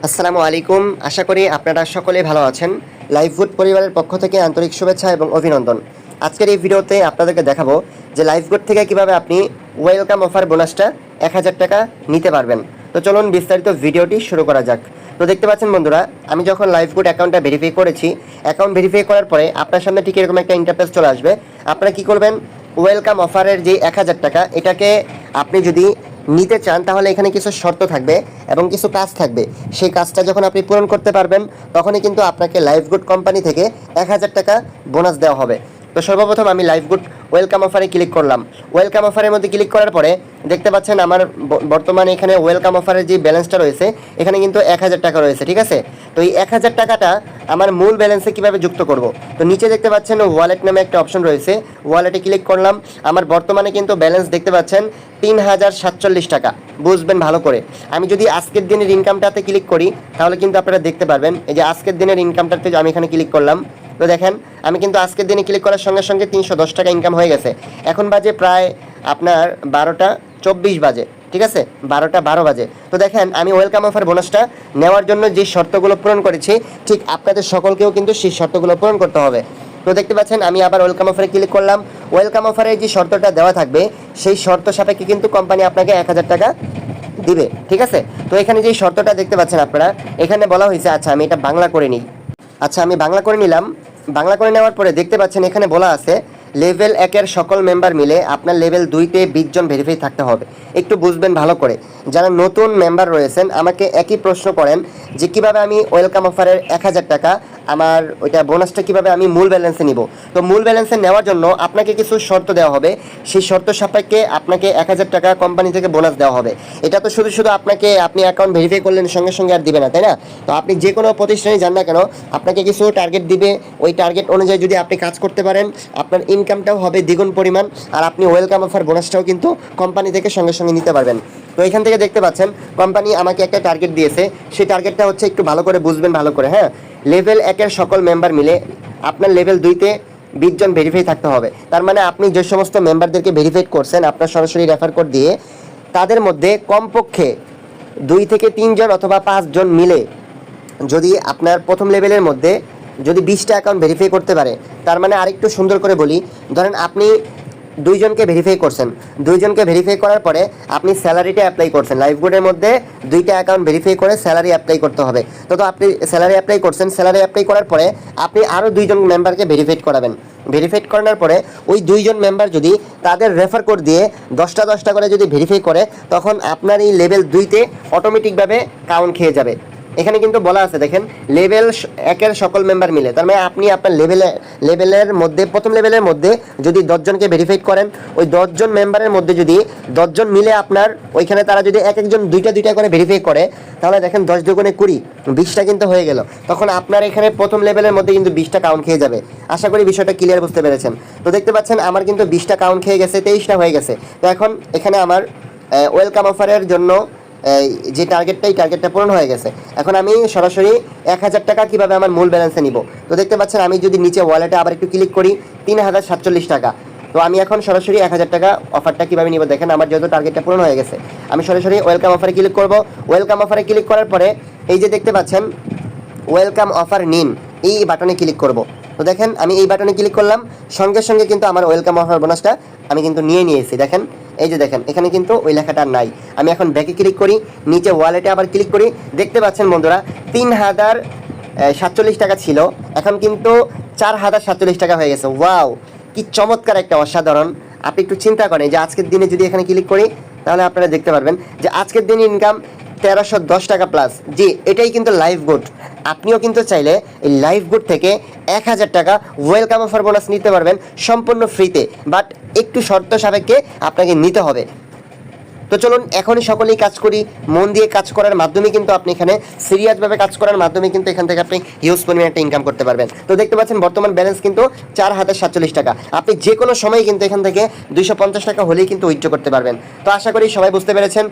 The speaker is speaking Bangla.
আসসালামু আলাইকুম। আশা করি আপনারা সকলে ভালো আছেন। লাইফগুড পরিবারের পক্ষ থেকে আন্তরিক শুভেচ্ছা এবং অভিনন্দন। আজকের এই ভিডিওতে আপনাদেরকে দেখাবো যে লাইফগুড থেকে কিভাবে আপনি ওয়েলকাম অফার বোনাসটা 1000 টাকা নিতে পারবেন। তো চলুন বিস্তারিত ভিডিওটি শুরু করা যাক। তো দেখতে পাচ্ছেন বন্ধুরা, আমি যখন লাইফগুড অ্যাকাউন্টটা ভেরিফাই করেছি, অ্যাকাউন্ট ভেরিফাই করার পরে আপনার সামনে ঠিক এরকম একটা ইন্টারফেস চলে আসবে। আপনারা কি করবেন, ওয়েলকাম অফারের যে 1000 টাকা এটাকে আপনি যদি নিতে চান তাহলে এখানে কিছু শর্ত থাকবে এবং কিছু কাজ থাকবে। সেই কাজটা যখন আপনি পূরণ করতে পারবেন তখনই কিন্তু আপনাকে লাইফগুড কোম্পানি থেকে 1000 টাকা বোনাস দেওয়া হবে। তো সর্বপ্রথম আমি লাইফগুড ওয়েলকাম অফারে ক্লিক করলাম। ওয়েলকাম অফারের মধ্যে ক্লিক করার পরে দেখতে পাচ্ছেন আমার বর্তমানে এখানে ওয়েলকাম অফারের যে ব্যালেন্সটা রয়েছে এখানে কিন্তু 1000 টাকা রয়েছে, ঠিক আছে। তো এই 1000 টাকাটা আমার মূল ব্যালেন্সে কিভাবে যুক্ত করব, তো নিচে দেখতে পাচ্ছেন ওয়ালেট নামে একটা অপশন রয়েছে, ওয়ালেটে ক্লিক করলাম। আমার বর্তমানে কিন্তু ব্যালেন্স দেখতে পাচ্ছেন 3047 টাকা। বুঝবেন ভালো করে, আমি যদি আজকের দিনের ইনকামটাতে ক্লিক করি তাহলে কিন্তু আপনারা দেখতে পারবেন এই যে আজকের দিনের ইনকামটাতে আমি এখানে ক্লিক করলাম। তো দেখেন আমি কিন্তু আজকের দিনে ক্লিক করার সঙ্গে সঙ্গে 310 টাকা ইনকাম হয়ে গেছে। এখন বাজে প্রায় আপনার 12টা 24 বাজে, ঠিক আছে, 12টা 12 বাজে। তো দেখেন আমি ওয়েলকাম অফার বোনাসটা নেওয়ার জন্য যে শর্তগুলো পূরণ করেছি ঠিক আপনাদের সকলকেও কিন্তু সেই শর্তগুলো পূরণ করতে হবে। তো দেখতে পাচ্ছেন আমি আবার ওয়েলকাম অফারে ক্লিক করলাম। ওয়েলকাম অফারে যে শর্তটা দেওয়া থাকবে সেই শর্ত সাপেক্ষে কিন্তু কোম্পানি আপনাকে 1000 টাকা দিবে, ঠিক আছে। তো এখানে যে শর্তটা দেখতে পাচ্ছেন আপনারা, এখানে বলা হয়েছে, আচ্ছা আমি এটা বাংলা করে নিই। আচ্ছা আমি বাংলা করে নিলাম। বাংলা করে নেওয়ার পরে দেখতে পাচ্ছেন এখানে বলা আছে লেভেল 1-এর সকল মেম্বার মিলে আপনার লেভেল 2-তে 20 জন ভেরিফাই থাকতে হবে। একটু বুঝবেন ভালো করে, যারা নতুন মেম্বার রয়েছেন আমাকে একই প্রশ্ন করেন যে কিভাবে আমি ওয়েলকাম অফারের 1000 টাকা আমার ওইটা বোনাসটা কিভাবে আমি মূল ব্যালেন্সে নিব। তো মূল ব্যালেন্সে নেওয়ার জন্য আপনাকে কিছু শর্ত দেওয়া হবে, সেই শর্ত সাপেক্ষে আপনাকে 1000 টাকা কোম্পানি থেকে বোনাস দেওয়া হবে। এটা তো শুধু শুধু আপনাকে আপনি অ্যাকাউন্ট ভেরিফাই করলেন সঙ্গে সঙ্গে আর দিবে না, তাই না। তো আপনি যে কোনো প্রতিষ্ঠানে যান না কেন আপনাকে কিছু টার্গেট দিবে, ওই টার্গেট অনুযায়ী যদি আপনি কাজ করতে পারেন আপনার ইনকামটাও হবে দ্বিগুণ পরিমাণ, আর আপনি ওয়েলকাম অফার বোনাসটাও কিন্তু কোম্পানি থেকে সঙ্গে সঙ্গে নিতে পারবেন। তো এখান থেকে দেখতে পাচ্ছেন কোম্পানি আমাকে একটা টার্গেট দিয়েছে, সেই টার্গেটটা হচ্ছে একটু ভালো করে বুঝবেন ভালো করে, হ্যাঁ। লেভেল 1-এর সকল মেম্বার মিলে আপনার লেভেল 2-তে 20 জন ভেরিফাই থাকতে হবে। তার মানে আপনি যে সমস্ত মেম্বারদেরকে ভেরিফাই করছেন আপনার সরাসরি রেফার কোড দিয়ে, তাদের মধ্যে কমপক্ষে 2 থেকে 3 জন অথবা 5 জন মিলে যদি আপনার প্রথম লেভেলের মধ্যে যদি 20টা অ্যাকাউন্ট ভেরিফাই করতে পারে, তার মানে আরেকটু সুন্দর করে বলি, ধরেন আপনি 2 জনকে ভেরিফাই করছেন, 2 জনকে ভেরিফাই করার পরে আপনি স্যালারিটা অ্যাপ্লাই করছেন। লাইফগুডের মধ্যে 2টা অ্যাকাউন্ট ভেরিফাই করে স্যালারি অ্যাপ্লাই করতে হবে। তো আপনি স্যালারি অ্যাপ্লাই করছেন, স্যালারি অ্যাপ্লাই করার পরে আপনি আরও 2 জন মেম্বারকে ভেরিফাইড করাবেন। ভেরিফাইড করানোর পরে ওই 2 জন মেম্বার যদি তাদের রেফার কোড দিয়ে 10টা করে যদি ভেরিফাই করে তখন আপনার এই লেভেল 2-তে অটোমেটিকভাবে কাউন্ট খেয়ে যাবে। এখানে কিন্তু বলা আছে দেখেন লেভেল 1-এর সকল মেম্বার মিলে, তার মানে আপনি আপনার লেভেলের মধ্যে প্রথম লেভেলের মধ্যে যদি 10 জনকে ভেরিফাই করেন, ওই 10 জন মেম্বারের মধ্যে যদি 10 জন মিলে আপনার ওইখানে তারা যদি এক একজন 2টা করে ভেরিফাই করে তাহলে দেখেন 10 দুগুণে 20, 20টা কিন্তু হয়ে গেল। তখন আপনার এখানে প্রথম লেভেলের মধ্যে কিন্তু 20টা কাউন্ট খেয়ে যাবে। আশা করি বিষয়টা ক্লিয়ার বুঝতে পেরেছেন। তো দেখতে পাচ্ছেন আমার কিন্তু 20টা কাউন্ট খেয়ে গেছে, 23টা হয়ে গেছে। তো এখন এখানে আমার ওয়েলকাম অফারের জন্য যে টার্গেটটা পূরণ হয়ে গেছে। এখন আমি সরাসরি 1000 টাকা কীভাবে আমার মূল ব্যালেন্সে নিব, তো দেখতে পাচ্ছেন আমি যদি নিচে ওয়ালেটে আবার একটু ক্লিক করি 3047 টাকা। তো আমি এখন সরাসরি 1000 টাকা অফারটা কীভাবে নিব, দেখেন আমার যেহেতু টার্গেটটা পূরণ হয়ে গেছে আমি সরাসরি ওয়েলকাম অফারে ক্লিক করব। ওয়েলকাম অফারে ক্লিক করার পরে এই যে দেখতে পাচ্ছেন ওয়েলকাম অফার নিন, এই বাটনে ক্লিক করব। তো দেখেন আমি এই বাটনে ক্লিক করলাম, সঙ্গে সঙ্গে কিন্তু আমার ওয়েলকাম অফার বোনাসটা আমি কিন্তু নিয়েছি। দেখেন এই যে দেখেন এখানে কিন্তু ওই লেখাটা নাই। আমি এখন ব্যাকে ক্লিক করি, নিচে ওয়ালেটে আবার ক্লিক করি, দেখতে পাচ্ছেন বন্ধুরা 3047 টাকা ছিল, এখন কিন্তু 4047 টাকা হয়ে গেছে। ওয়াও, কি চমৎকার একটা অসাধারণ। আপনি একটু চিন্তা করেন যে আজকের দিনে যদি এখানে ক্লিক করি তাহলে আপনারা দেখতে পারবেন যে আজকের দিনে ইনকাম 1310 টাকা প্লাস। জি, এটাই কিন্তু লাইফগুড। আপনিও কিন্তু চাইলে এই লাইফগুড থেকে 1000 টাকা ওয়েলকাম অফার বোনাস নিতে পারবেন সম্পূর্ণ ফ্রিতে, বাট একটু শর্ত সাপেক্ষে আপনাকে নিতে হবে। তো চলুন এখনই সকলেই কাজ করি, মন দিয়ে কাজ করার মাধ্যমে কিন্তু আপনি এখানে সিরিয়াসভাবে কাজ করার মাধ্যমে কিন্তু এখান থেকে আপনি হিউজ পরিমাণে একটা ইনকাম করতে পারবেন। তো দেখতে পাচ্ছেন বর্তমান ব্যালেন্স কিন্তু 4047 টাকা। আপনি যে কোনো সময় কিন্তু এখান থেকে 250 টাকা হলেই কিন্তু উইথড্র করতে পারবেন। তো আশা করি সবাই বুঝতে পেরেছেন।